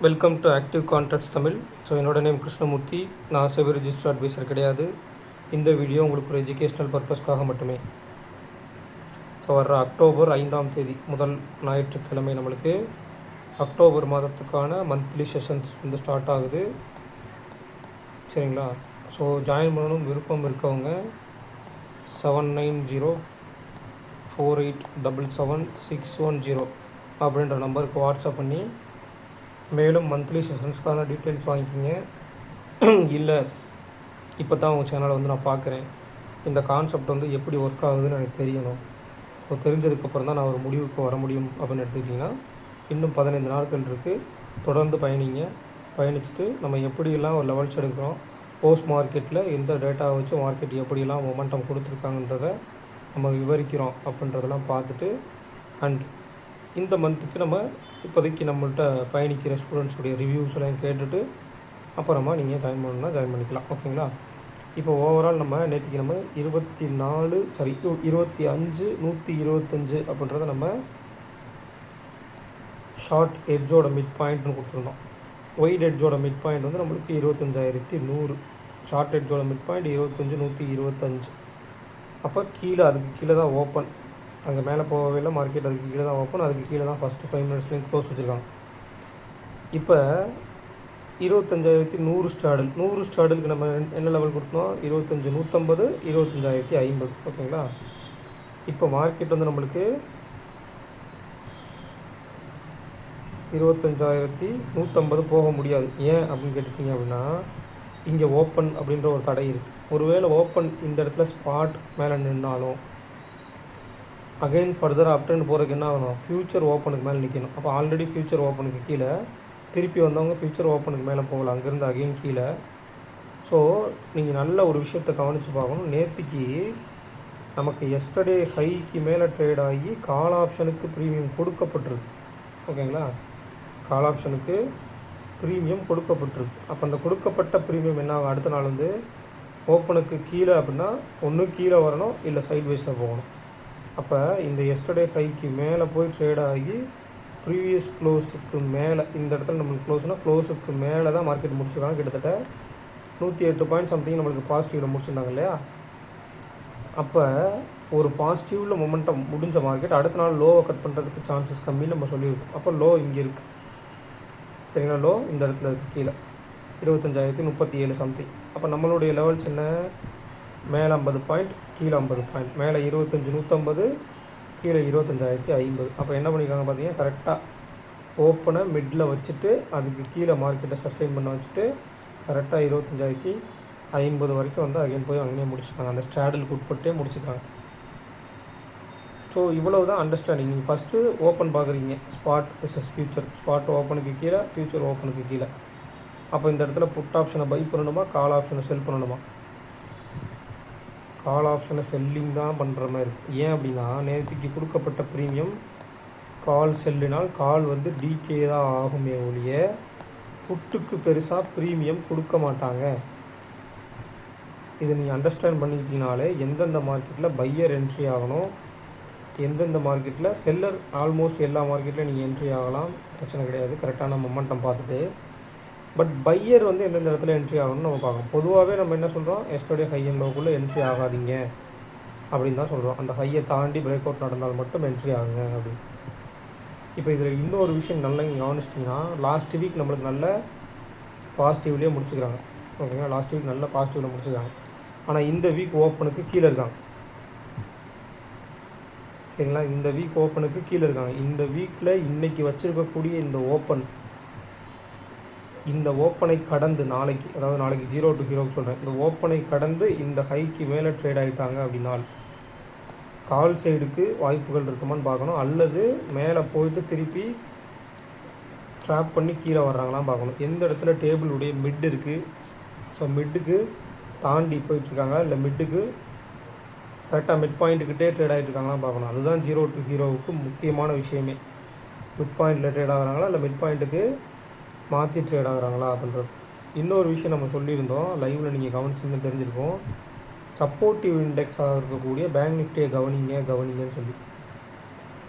Welcome to active contracts Tamil. So என்னோட name Krishnamurthy. நான் SEBI register advisor கிடையாது. இந்த வீடியோ உங்களுக்கு ஒரு எஜுகேஷ்னல் பர்பஸ்க்காக மட்டுமே. ஸோ வர்ற அக்டோபர் 5ஆம் தேதி முதல் ஞாயிற்றுக்கிழமை நம்மளுக்கு அக்டோபர் மாதத்துக்கான மந்த்லி செஷன்ஸ் வந்து ஸ்டார்ட் ஆகுது. சரிங்களா? ஸோ ஜாயின் பண்ணணும் விருப்பம் இருக்கவங்க 7904877610 அப்படின்ற நம்பருக்கு வாட்ஸ்அப் பண்ணி மேலும் மந்த்லி செஷன்ஸ்க்கான டீட்டெயில்ஸ் வாங்கிக்கிங்க. இல்லை இப்போ தான் உங்கள் சேனலை வந்து நான் பார்க்குறேன், இந்த கான்செப்ட் வந்து எப்படி ஒர்க் ஆகுதுன்னு எனக்கு தெரியணும், ஸோ தெரிஞ்சதுக்கப்புறம் தான் நான் ஒரு முடிவுக்கு வர முடியும் அப்படின்னு எடுத்துக்கிட்டிங்கன்னா இன்னும் 15 நாட்கள் இருக்குது. தொடர்ந்து பயணிச்சுட்டு நம்ம எப்படியெல்லாம் ஒரு லெவல்ஸ் எடுக்கிறோம், போஸ்ட் மார்க்கெட்டில் எந்த டேட்டாவை வச்சு மார்க்கெட் எப்படியெல்லாம் மொமெண்டம் கொடுத்துருக்காங்கன்றதை நம்ம விவரிக்கிறோம் அப்படின்றதெல்லாம் பார்த்துட்டு, அண்ட் இந்த மந்த்துக்கு நம்ம இப்போதைக்கு நம்மள்கிட்ட பயணிக்கிற ஸ்டூடெண்ட்ஸுடைய ரிவ்யூஸ் எல்லாம் கேட்டுட்டு அப்புறமா நீங்கள் ஜாயின் பண்ணணும்னா ஜாயின் பண்ணிக்கலாம். ஓகேங்களா? இப்போ ஓவரால் நம்ம நேற்றுக்கு நம்ம 25 அப்படின்றத நம்ம ஷார்ட் எட்ஜோட மிட் பாயிண்ட்னு கொடுத்துருந்தோம். ஒயிட் எட்ஜோட மிட் பாயிண்ட் வந்து நம்மளுக்கு 25100. ஷார்ட் எட்ஜோட மிட் பாயிண்ட் 25125. அப்போ அதுக்கு கீழே தான் ஓப்பன். அங்கே மேலே போகவே இல்லை மார்க்கெட், அதுக்கு கீழே தான் ஓப்பன், அதுக்கு கீழே தான் ஃபஸ்ட்டு 5 மினிட்ஸ்லேயும் க்ளோஸ் வச்சுருக்காங்க. இப்போ 25100 ஸ்டாடல், 100 ஸ்டாடலுக்கு நம்ம என்ன லெவல் கொடுத்தோம்? 25150, 25050. ஓகேங்களா? இப்போ மார்க்கெட் வந்து நம்மளுக்கு 25150 போக முடியாது. ஏன் அப்படின்னு கேட்டுட்டிங்க அப்படின்னா, இங்கே ஓப்பன் அப்படின்ற ஒரு தடை இருக்குது. ஒருவேளை ஓப்பன் இந்த இடத்துல ஸ்பாட் மேலே நின்னாலும் அகைன் ஃபர்தர் அப்டர்ன் போகிறதுக்கு என்ன ஆகணும்? ஃப்யூச்சர் ஓப்பனுக்கு மேலே நிற்கணும். அப்போ ஆல்ரெடி ஃப்யூச்சர் ஓப்பனுக்கு கீழே திருப்பி வந்தவங்க ஃப்யூச்சர் ஓப்பனுக்கு மேலே போகலாம், அங்கேருந்து அகைன் கீழே. ஸோ நீங்கள் நல்ல ஒரு விஷயத்தை கவனித்து பார்க்கணும். நேற்றுக்கு நமக்கு எஸ்டர்டே ஹைக்கு மேலே ட்ரேட் ஆகி கால் ஆப்ஷனுக்கு ப்ரீமியம் கொடுக்கப்பட்டிருக்கு. ஓகேங்களா? கால் ஆப்ஷனுக்கு ப்ரீமியம் கொடுக்கப்பட்டிருக்கு. அப்போ அந்த கொடுக்கப்பட்ட ப்ரீமியம் என்ன ஆகும்? அடுத்த நாள் வந்து ஓப்பனுக்கு கீழே அப்படின்னா ஒன்று கீழே வரணும், இல்லை சைட் வைஸில் போகணும். அப்போ இந்த எஸ்டர்டே ஹைக்கு மேலே போய் ட்ரேட் ஆகி ப்ரீவியஸ் க்ளோஸுக்கு மேலே, இந்த இடத்துல நம்மளுக்கு க்ளோஸுக்கு மேலே தான் மார்க்கெட் முடிச்சிருக்காங்க. கிட்டத்தட்ட 108 பாயிண்ட் சம்திங் நம்மளுக்கு பாசிட்டிவில் முடிச்சிருந்தாங்க இல்லையா? அப்போ ஒரு பாசிட்டிவில் மொமெண்டம் முடிஞ்ச மார்க்கெட் அடுத்த நாள் லோவை கட் பண்ணுறதுக்கு சான்சஸ் கம்மின்னு நம்ம சொல்லியிருக்கோம். அப்போ லோ இங்கே இருக்குது. சரிங்களா? லோ இந்த இடத்துல இருக்குது, கீழே 25037 சம்திங். அப்போ நம்மளுடைய லெவல்ஸ் என்ன? மேலே 50 பாயிண்ட், கீழே 50 பாயிண்ட். மேலே 25150, கீழே 25050. அப்போ என்ன பண்ணியிருக்காங்க பார்த்தீங்கன்னா, கரெக்டாக ஓப்பனை மிட்டில் வச்சுட்டு அதுக்கு கீழே மார்க்கெட்டை சஸ்டெயின் பண்ண வச்சுட்டு கரெக்டாக 25050 வரைக்கும் வந்து அகைன் போய் அங்கேயே முடிச்சுட்டாங்க. அந்த ஸ்ட்ராடலுக்கு உட்பட்டே முடிச்சுட்டாங்க. ஸோ இவ்வளவு தான் அண்டர்ஸ்டாண்டிங். நீங்கள் ஃபஸ்ட்டு ஓப்பன் பார்க்குறீங்க, ஸ்பாட் வெர்சஸ் ஃபியூச்சர். ஸ்பாட் ஓப்பனுக்கு கீழே, ஃபியூச்சர் ஓப்பனுக்கு கீழே. அப்போ இந்த இடத்துல புட் ஆப்ஷனை பை பண்ணணுமா, கால் ஆப்ஷனை செல் பண்ணணுமா? கால் ஆப்ஷனை செல்லிங் தான் பண்ணுற மாதிரி இருக்குது. ஏன் அப்படின்னா, நேற்றுக்கு கொடுக்கப்பட்ட ப்ரீமியம் கால் செல்லினால் கால் வந்து டிகே தான் ஆகுமே ஒழிய புட்டுக்கு பெருசாக ப்ரீமியம் கொடுக்க மாட்டாங்க. இதை நீங்கள் அண்டர்ஸ்டாண்ட் பண்ணிக்கிட்டீங்கனாலே எந்தெந்த மார்க்கெட்டில் பையர் என்ட்ரி ஆகணும், எந்தெந்த மார்க்கெட்டில் செல்லர், ஆல்மோஸ்ட் எல்லா மார்க்கெட்டில் நீங்கள் என்ட்ரி ஆகலாம், பிரச்சனை கிடையாது, கரெக்டான மொமெண்டம் பார்த்துட்டு. பட் பையர் வந்து எந்தெந்த இடத்துல என்ட்ரி ஆகணும்னு நம்ம பார்க்கணும். பொதுவாகவே நம்ம என்ன சொல்கிறோம்? எஸ்டர்டே ஹை அண்ட் லோக்குள்ளே என்ட்ரி ஆகாதீங்க அப்படின்னு தான் சொல்கிறோம். அந்த ஹையை தாண்டி பிரேக் அவுட் நடந்தால் மட்டும் என்ட்ரி ஆகுங்க அப்படின்னு. இப்போ இதில் இன்னொரு விஷயம் நல்லா நீங்கள் கவனிச்சிட்டிங்கன்னா, லாஸ்ட் வீக் நம்மளுக்கு நல்ல பாசிட்டிவ்லேயே முடிச்சுக்கிறாங்க. ஓகேங்களா? லாஸ்ட் வீக் நல்ல பாசிட்டிவில் முடிச்சுக்கிறாங்க. ஆனால் இந்த வீக் ஓப்பனுக்கு கீழே இருக்காங்க. சரிங்களா? இந்த வீக் ஓப்பனுக்கு கீழே இருக்காங்க. இந்த வீக்கில் இன்றைக்கி வச்சுருக்கக்கூடிய இந்த ஓப்பனை கடந்து நாளைக்கு, அதாவது நாளைக்கு 0 to ஹீரோக்கு சொல்கிறேன், இந்த ஓப்பனை கடந்து இந்த ஹைக்கு மேலே ட்ரேட் ஆகிட்டாங்க அப்படின்னால் கால் சைடுக்கு வாய்ப்புகள் இருக்குமான்னு பார்க்கணும். அல்லது மேலே போயிட்டு திருப்பி ட்ராப் பண்ணி கீழே வர்றாங்களான்னு பார்க்கணும். எந்த இடத்துல டேபிளுடைய மிட் இருக்குது, ஸோ மிட்டுக்கு தாண்டி போயிட்டுருக்காங்க, இல்லை மிட்டுக்கு கரெக்டாக மிட் பாயிண்ட்டுக்கிட்டே ட்ரேட் ஆகிட்டு இருக்காங்களான்னு பார்க்கணும். அதுதான் 0 to ஹீரோவுக்கு முக்கியமான விஷயமே. மிட் பாயிண்டில் ட்ரேட் ஆகிறாங்களா, இல்லை மிட் பாயிண்ட்டுக்கு மாற்றி ட்ரேட் ஆகிறாங்களா அப்படின்றது. இன்னொரு விஷயம் நம்ம சொல்லியிருந்தோம், லைவில் நீங்கள் கவனிச்சிங்கன்னு தெரிஞ்சிருக்கோம். சப்போர்ட்டிவ் இண்டெக்ஸாக இருக்கக்கூடிய பேங்க் நிஃப்டியை கவனிங்கன்னு சொல்லி.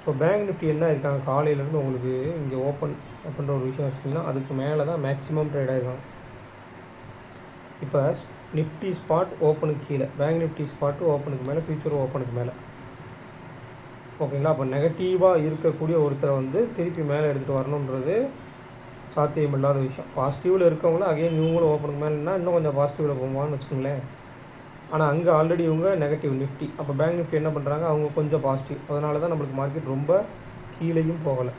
ஸோ பேங்க் நிஃப்டி என்ன இருக்காங்க, காலையிலேருந்து உங்களுக்கு இங்கே ஓப்பன் அப்படின்ற ஒரு விஷயம் வச்சிட்டிங்கன்னா அதுக்கு மேலே தான் மேக்ஸிமம் ட்ரேட் ஆகிருக்காங்க. இப்போ நிஃப்டி ஸ்பாட் ஓப்பனுக்கு கீழே, பேங்க் நிஃப்டி ஸ்பாட்டு ஓப்பனுக்கு மேலே, ஃபியூச்சர் ஓப்பனுக்கு மேலே. ஓகேங்களா? அப்போ நெகட்டிவாக இருக்கக்கூடிய ஒருத்தரை வந்து திருப்பி மேலே எடுத்துகிட்டு வரணுன்றது சாத்தியம் இல்லாத விஷயம். பாசிட்டிவில் இருக்கவங்களும் அகைன் இவங்களும் ஓப்பனுக்கு மேலேனா இன்னும் கொஞ்சம் பாசிட்டிவில் போவான்னு வச்சுக்கோங்களேன். ஆனால் அங்கே ஆல்ரெடி இவங்க நெகட்டிவ் நிஃப்டி. அப்போ பேங்க் நிஃப்டி என்ன பண்ணுறாங்க, அவங்க கொஞ்சம் பாசிட்டிவ். அதனால தான் நம்மளுக்கு மார்க்கெட் ரொம்ப கீழேயும் போகலை.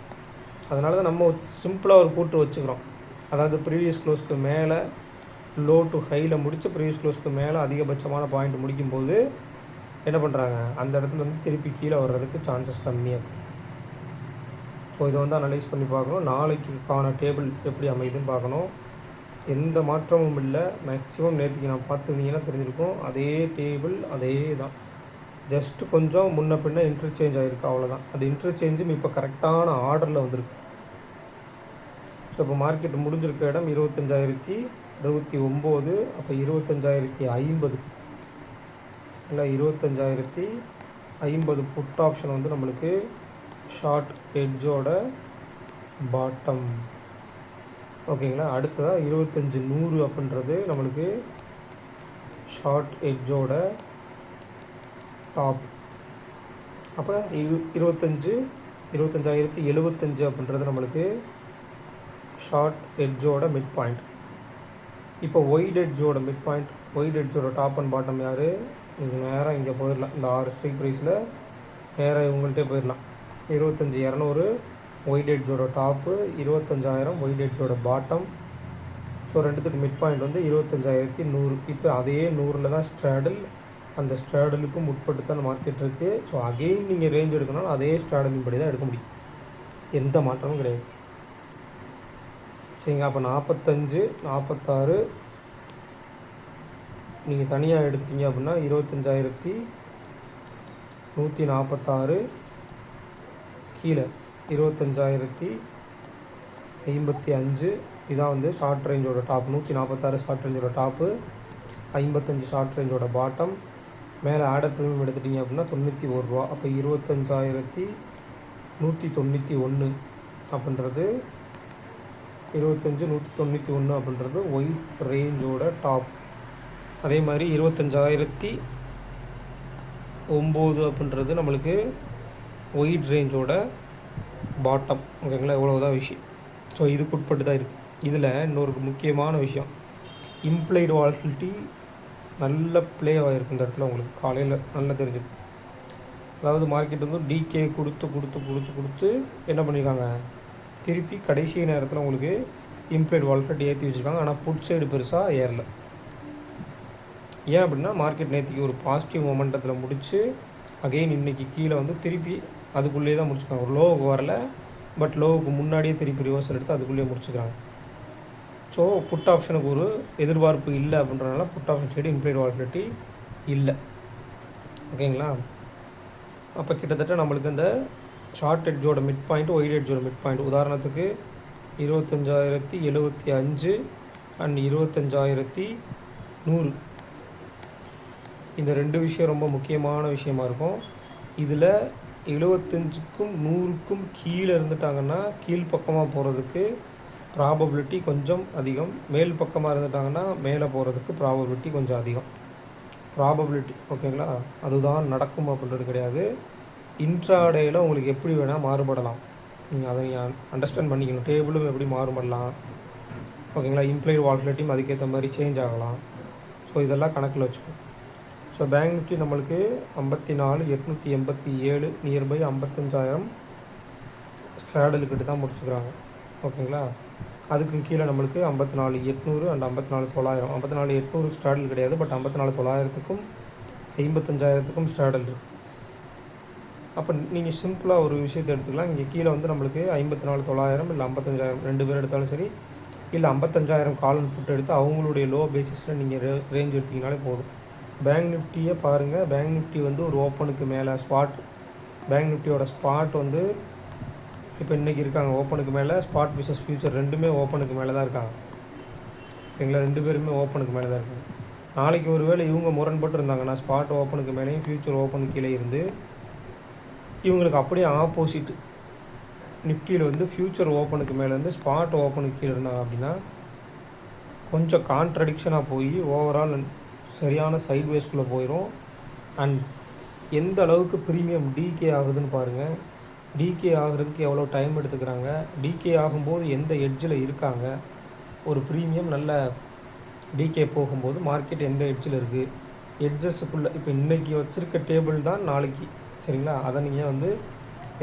அதனால தான் நம்ம சிம்பிளாக ஒரு கூட்டு வச்சுக்கிறோம். அதாவது ப்ரீவியஸ் க்ளோஸ்க்கு மேலே லோ டு ஹையில் முடித்து ப்ரீவியஸ் க்ளோஸ்க்கு மேலே அதிகபட்சமான பாயிண்ட் முடிக்கும்போது என்ன பண்ணுறாங்க, அந்த இடத்துல வந்து திருப்பி கீழே வர்றதுக்கு சான்சஸ் கம்மியாக இருக்கும். ஸோ இதை வந்து அனலைஸ் பண்ணி பார்க்கணும். நாளைக்குக்கான டேபிள் எப்படி அமையுதுன்னு பார்க்கணும். எந்த மாற்றமும் இல்லை. மேக்ஸிமம் நேற்றுக்கு நான் பார்த்துருந்தீங்கன்னா தெரிஞ்சிருக்கும். அதே டேபிள் அதே தான், ஜஸ்ட்டு கொஞ்சம் முன்ன பின்ன இன்டர்சேஞ்ச் ஆகிருக்கு, அவ்வளோதான். அது இன்டர்சேஞ்சும் இப்போ கரெக்டான ஆர்டரில் வந்திருக்கு. ஸோ இப்போ மார்க்கெட் முடிஞ்சிருக்க இடம் 25,069. அப்போ 25,050 இல்லை 25,050 புட் ஆப்ஷன் வந்து நம்மளுக்கு ஷார்ட் எட்ஜோட பாட்டம். ஓகேங்களா? அடுத்ததாக 25,100 அப்படின்றது நம்மளுக்கு ஷார்ட் எட்ஜோட டாப். அப்போ 25,075 அப்படின்றது நம்மளுக்கு ஷார்ட் எட்ஜோட மிட் பாயிண்ட். இப்போ ஒயிட் எட்ஜோட மிட் பாயிண்ட், ஒயிட் எட்ஜோட டாப் அண்ட் பாட்டம் யார்? இது நேராக இங்கே போயிடலாம். இந்த 6 ஸ்ட்ரைக் ப்ரைஸில் நேராக இவங்கள்ட்டே போயிடலாம். 25,200 ஒயிட் எட்ஜோட டாப்பு, 25,000 ஒயிட் எட்ஜோட பாட்டம். ஸோ ரெண்டுத்துக்கு மிட் பாயிண்ட் வந்து 25,100. இப்போ அதே 100ல் தான் ஸ்ட்ராடல். அந்த ஸ்ட்ராடலுக்கும் உட்பட்டு தான் மார்க்கெட் இருக்குது. ஸோ அகெயின் நீங்கள் ரேஞ்ச் எடுக்கணும்னா அதே ஸ்ட்ராடலின் படி தான் எடுக்க முடியும், எந்த மாற்றமும் கிடையாது. சரிங்க. அப்போ 45, 46 நீங்கள் தனியாக எடுத்துட்டீங்க அப்படின்னா 25,146. கீழே 25,055. இதான் வந்து ஷார்ட் ரேஞ்சோட டாப். 146 ஷார்ட் ரேஞ்சோட டாப்பு, 55 ஷார்ட் ரேஞ்சோட பாட்டம். மேலே ஆர்டர் ப்ரீமியம் எடுத்துட்டிங்க அப்படின்னா 91 ரூபா. அப்போ 25,191 அப்படின்றது 25,191 அப்படின்றது ஒயிட் ரேஞ்சோட டாப். அதே மாதிரி 25,009 அப்படின்றது நம்மளுக்கு ஒயிட் ரேஞ்சோட பாட்டம். ஓகேங்களா? இவ்வளோதான் விஷயம். ஸோ இதுக்கு உட்பட்டு தான் இருக்குது. இதில் இன்னொரு முக்கியமான விஷயம், இம்ப்ளைடு வாலட்டிலிட்டி நல்ல ப்ளே ஆகிருக்கு இந்த இடத்துல. உங்களுக்கு காலையில் நல்லா தெரிஞ்சுது. அதாவது மார்க்கெட் வந்து டிகே கொடுத்து என்ன பண்ணியிருக்காங்க, திருப்பி கடைசி நேரத்தில் உங்களுக்கு இம்ப்ளைடு வாலட்டிலிட்டி ஏற்றி வச்சுருக்காங்க. ஆனால் புட் சைடு பெருசாக ஏறல. ஏன் அப்படின்னா மார்க்கெட் நேற்றுக்கு ஒரு பாசிட்டிவ் மொமெண்டத்தில் முடித்து அகெயின் இன்றைக்கி கீழே வந்து திருப்பி அதுக்குள்ளேயே தான் முடிச்சுருக்காங்க. ஒரு லோவுக்கு வரல, பட் லோவுக்கு முன்னாடியே திருப்பி ரிவர்சல் எடுத்து அதுக்குள்ளேயே முடிச்சுக்கிறாங்க. ஸோ புட் ஆப்ஷனுக்கு ஒரு எதிர்பார்ப்பு இல்லை அப்படின்றனால put option side implied volatility இல்லை. ஓகேங்களா? அப்போ கிட்டத்தட்ட நம்மளுக்கு இந்த ஷார்ட் எட்ஜோட மிட் பாயிண்ட், ஒயிட் எட்ஜோட மிட் பாயிண்ட், உதாரணத்துக்கு 25,075 அண்ட் 25,100. இந்த ரெண்டு விஷயம் ரொம்ப முக்கியமான விஷயமா இருக்கும். இதில் 75க்கும் 100க்கும் கீழே இருந்துட்டாங்கன்னா கீழ்ப்பக்கமாக போகிறதுக்கு ப்ராபபிலிட்டி கொஞ்சம் அதிகம். மேல் பக்கமாக இருந்துட்டாங்கன்னா மேலே போகிறதுக்கு ப்ராபபிலிட்டி கொஞ்சம் அதிகம். ப்ராபபிலிட்டி ஓகேங்களா? அதுதான் நடக்கும் அப்படின்றது கிடையாது. இன்ட்ராடேயில் உங்களுக்கு எப்படி வேணால் மாறுபடலாம். நீங்கள் அதை அண்டர்ஸ்டாண்ட் பண்ணிக்கணும். டேபிளும் எப்படி மாறுபடலாம், ஓகேங்களா? இம்ப்ளைடு வாலட்டிலிட்டியும் அதுக்கேற்ற மாதிரி சேஞ்ச் ஆகலாம். ஸோ இதெல்லாம் கணக்கில் வச்சுக்கணும். ஸோ பேங்க் நிஃப்டி நம்மளுக்கு 54,887 நியர்பை 55,000 ஸ்ட்ராடலுக்கிட்ட தான் முடிச்சுக்கிறாங்க. ஓகேங்களா? அதுக்கு கீழே நம்மளுக்கு 54,800 அண்ட் 54,900. 54,800 ஸ்ட்ராடல் கிடையாது, பட் 54,900க்கும் 55,000க்கும் ஸ்ட்ராடல் இருக்குது. அப்போ நீங்கள் சிம்பிளாக ஒரு விஷயத்தை எடுத்துக்கலாம். இங்கே கீழே வந்து நம்மளுக்கு 54,900 இல்லை 55,000 ரெண்டு பேர் எடுத்தாலும் சரி, இல்லை 55,000 கால் அண்ட் புட் எடுத்து அவங்களுடைய லோ பேசிஸில் நீங்கள் ரேஞ்ச் எடுத்திங்கனாலே போதும். பேங்க் நிஃப்டியை பாருங்கள். பேங்க் நிஃப்டி வந்து ஒரு ஓப்பனுக்கு மேலே ஸ்பாட், பேங்க் நிஃப்டியோட ஸ்பாட் வந்து இப்போ இன்றைக்கி இருக்காங்க ஓப்பனுக்கு மேலே. ஸ்பாட் விசஸ் ஃபியூச்சர் ரெண்டுமே ஓப்பனுக்கு மேலே தான் இருக்காங்க. சரிங்களா? ரெண்டு பேருமே ஓப்பனுக்கு மேலே தான் இருக்காங்க. நாளைக்கு ஒரு வேளை இவங்க முரண்பட்டு இருந்தாங்கன்னா ஸ்பாட் ஓப்பனுக்கு மேலேயும் ஃபியூச்சர் ஓப்பனுக்கு கீழே இருந்து இவங்களுக்கு அப்படியே ஆப்போசிட் நிஃப்டியில் வந்து ஃப்யூச்சர் ஓப்பனுக்கு மேலேருந்து ஸ்பாட் ஓப்பனுக்கு கீழே இருந்தாங்க அப்படின்னா கொஞ்சம் கான்ட்ரடிக்ஷனாக போய் ஓவரால் சரியான சைட்வேஸ்குள்ளே போயிடும். அண்ட் எந்த அளவுக்கு ப்ரீமியம் டிகே ஆகுதுன்னு பாருங்கள். டிகே ஆகுறதுக்கு எவ்வளோ டைம் எடுத்துக்கிறாங்க, டிகே ஆகும்போது எந்த எட்ஜில் இருக்காங்க, ஒரு ப்ரீமியம் நல்ல டிகே போகும்போது மார்க்கெட் எந்த எட்ஜில் இருக்குது, எட்ஜஸுக்குள்ளே இப்போ இன்றைக்கி வச்சுருக்க டேபிள் தான் நாளைக்கு, சரிங்களா? அதை நீங்கள் வந்து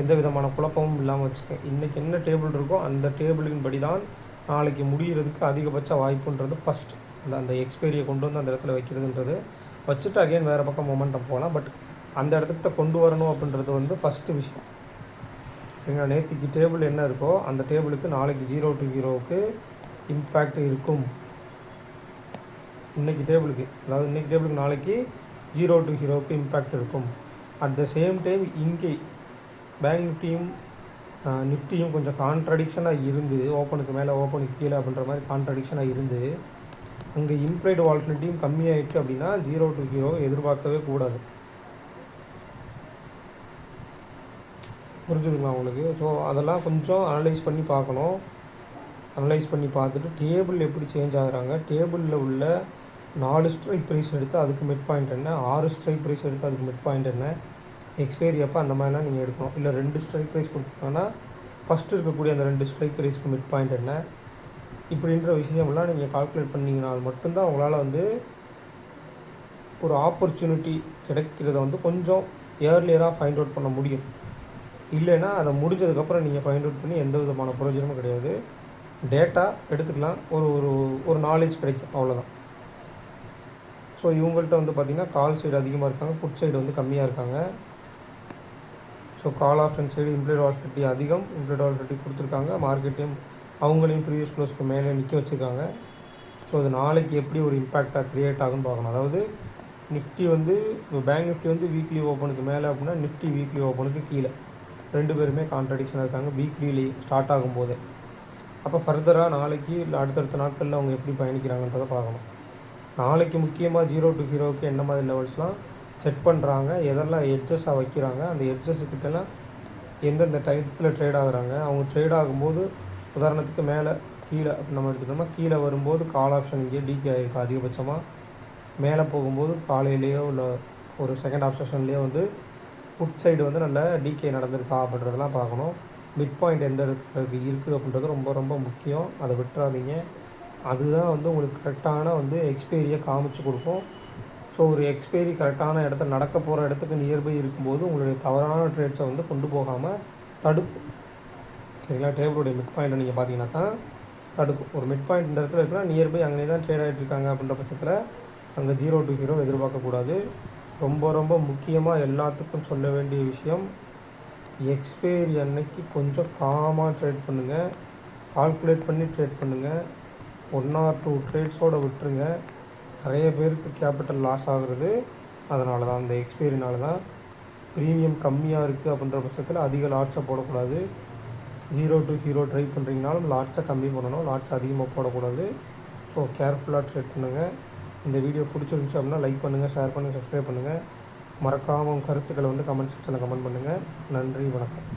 எந்த விதமான குழப்பமும் இல்லாமல் வச்சுக்க. இன்றைக்கி என்ன டேபிள் இருக்கோ அந்த டேபிளின் படி தான் நாளைக்கு முடிகிறதுக்கு அதிகபட்ச வாய்ப்புன்றது ஃபஸ்ட் அந்த எக்ஸ்பைரியை கொண்டு வந்து அந்த இடத்துல வைக்கிறதுன்றது வச்சுட்டு அகைன் வேறு பக்கம் மொமெண்டம் போகலாம். பட் அந்த இடத்துக்கிட்ட கொண்டு வரணும் அப்படின்றது வந்து ஃபஸ்ட்டு விஷயம், சரிங்களா? நேற்றுக்கு டேபிள் என்ன இருக்கோ அந்த டேபிளுக்கு நாளைக்கு 0 to 0க்கு இம்பேக்ட் இருக்கும். இன்றைக்கி டேபிளுக்கு, அதாவது இன்றைக்கி டேபிளுக்கு நாளைக்கு 0 to 0க்கு இம்பேக்ட் இருக்கும். அட் த சேம் டைம் இங்கே பேங்க் நிஃப்டியும் கொஞ்சம் கான்ட்ரடிக்ஷனாக இருந்து ஓப்பனுக்கு மேலே ஓப்பனுக்கு கீழே அப்படின்ற மாதிரி கான்ட்ரடிக்ஷனாக இருந்து அங்கே இம்ப்ளைடு வால்டிலிட்டியும் கம்மியாயிடுச்சு அப்படின்னா 0 to 0 எதிர்பார்க்கவே கூடாது. புரிஞ்சுதுங்களா உங்களுக்கு? ஸோ அதெல்லாம் கொஞ்சம் அனலைஸ் பண்ணி பார்க்கணும். அனலைஸ் பண்ணி பார்த்துட்டு டேபிள் எப்படி சேஞ்ச் ஆகுறாங்க, டேபிளில் உள்ள 4 ஸ்ட்ரைக் ப்ரைஸ் எடுத்து அதுக்கு மிட் பாயிண்ட் என்ன, 6 ஸ்ட்ரைக் ப்ரைஸ் எடுத்து அதுக்கு மிட் பாயிண்ட் என்ன, எக்ஸ்பைரி அப்போ அந்த மாதிரிலாம் நீங்கள் எடுக்கணும். இல்லை 2 ஸ்ட்ரைக் ப்ரைஸ் கொடுத்துருக்காங்கன்னா ஃபஸ்ட்டு இருக்கக்கூடிய அந்த 2 ஸ்ட்ரைக் ப்ரைஸ்க்கு மிட் பாயிண்ட் என்ன, இப்படின்ற விஷயம்லாம் நீங்கள் கால்குலேட் பண்ணிங்கனால் மட்டும்தான் உங்களால் வந்து ஒரு ஆப்பர்ச்சுனிட்டி கிடைக்கிறத வந்து கொஞ்சம் ஏர்லியராக ஃபைண்ட் அவுட் பண்ண முடியும். இல்லைன்னா அதை முடிஞ்சதுக்கப்புறம் நீங்கள் ஃபைண்ட் அவுட் பண்ணி எந்த விதமான பிரயோஜனமும் கிடையாது. டேட்டா எடுத்துக்கலாம், ஒரு ஒரு ஒரு நாலேஜ் கிடைக்கும், அவ்வளோதான். ஸோ இவங்கள்ட்ட வந்து பார்த்திங்கன்னா கால் சைடு அதிகமாக இருக்காங்க, புட் சைடு வந்து கம்மியாக இருக்காங்க. So call option side implied volatility அதிகம், இம்ப்ளைட் வால்டிலிட்டி கொடுத்துருக்காங்க. மார்க்கெட்டையும் அவங்களையும் ப்ரீவியஸ் க்ளோஸ்க்கு மேலே நிற்க வச்சுருக்காங்க. ஸோ அது நாளைக்கு எப்படி ஒரு இம்பேக்டாக க்ரியேட் ஆகுன்னு பார்க்கணும். அதாவது நிஃப்டி வந்து இப்போ பேங்க் நிஃப்டி வந்து வீக்லி ஓப்பனுக்கு மேலே அப்படின்னா நிஃப்டி வீக்லி ஓப்பனுக்கு கீழே, 2 பேருமே கான்ட்ரடிக்ஷனாக இருக்காங்க வீக்லி ஸ்டார்ட் ஆகும்போதே. அப்போ ஃபர்தராக நாளைக்கு இல்லை அடுத்தடுத்த நாட்களில் அவங்க எப்படி பயணிக்கிறாங்கன்றதை பார்க்கணும். நாளைக்கு முக்கியமாக 0 to 0க்கு என்ன மாதிரி லெவல்ஸ்லாம் செட் பண்ணுறாங்க, எதெல்லாம் எட்ஜஸாக வைக்கிறாங்க, அந்த எட்ஜஸுக்கிட்டலாம் எந்தெந்த டயத்தில் ட்ரேட் ஆகுறாங்க, அவங்க ட்ரேட் ஆகும்போது உதாரணத்துக்கு மேலே கீழே நம்ம எடுத்துக்கிட்டோம்னா கீழே வரும்போது கால் ஆப்ஷன் இங்கே டிகே ஆகிருக்கு அதிகபட்சமாக, மேலே போகும்போது காலையிலேயோ இல்லை ஒரு செகண்ட் ஆஃப் செஷன்லேயோ வந்து புட் சைடு வந்து நல்ல டிகே நடந்திருக்கா அப்படின்றதெல்லாம் பார்க்கணும். மிட் பாயிண்ட் எந்த இடத்துக்கு இருக்குது அப்படின்றது ரொம்ப ரொம்ப முக்கியம், அதை விட்டுறாதீங்க. அதுதான் வந்து உங்களுக்கு கரெக்டான வந்து எக்ஸ்பைரியை காமிச்சு கொடுக்கும். ஸோ ஒரு எக்ஸ்பைரி கரெக்டான இடத்துல நடக்க போகிற இடத்துக்கு நியர்பை இருக்கும்போது உங்களுடைய தவறான ட்ரேட்ஸை வந்து கொண்டு போகாமல் தடுக்கும், சரிங்களா? டேபிளுடைய மிட் பாயிண்ட்டை நீங்கள் பார்த்தீங்கன்னா தான் தடுக்கும். ஒரு மிட் பாயிண்ட் இந்த இடத்துல இருக்குன்னா நியர்பை அங்கே தான் ட்ரேட் ஆகிட்டு இருக்காங்க அப்படின்ற பட்சத்தில் அங்கே 0 to 0 எதிர்பார்க்கக்கூடாது. ரொம்ப ரொம்ப முக்கியமாக எல்லாத்துக்கும் சொல்ல வேண்டிய விஷயம், எக்ஸ்பைரி அன்னைக்கு கொஞ்சம் காமாக ட்ரேட் பண்ணுங்கள், கால்குலேட் பண்ணி ட்ரேட் பண்ணுங்கள். 1 or 2 ட்ரேட்ஸோடு விட்டுருங்க. நிறைய பேருக்கு கேபிட்டல் லாஸ் ஆகுறது அதனால தான், அந்த எக்ஸ்பைரினால தான். ப்ரீமியம் கம்மியாக இருக்குது அப்படின்ற பட்சத்தில் அதிக லாட்ஸை போடக்கூடாது. 0 to 0 ட்ரை பண்ணுறீங்கனாலும் லாட்ஸை கம்மி பண்ணணும், லாட்ஸ் அதிகமாக போடக்கூடாது. ஸோ கேர்ஃபுல்லாக ட்ரேட் பண்ணுங்கள். இந்த வீடியோ பிடிச்சிருந்துச்சு அப்படின்னா லைக் பண்ணுங்கள், ஷேர் பண்ணுங்கள், சப்ஸ்கிரைப் பண்ணுங்கள். மறக்காமல் உங்கள் கருத்துக்களை வந்து கமெண்ட் செக்ஷனில் கமெண்ட் பண்ணுங்கள். நன்றி, வணக்கம்.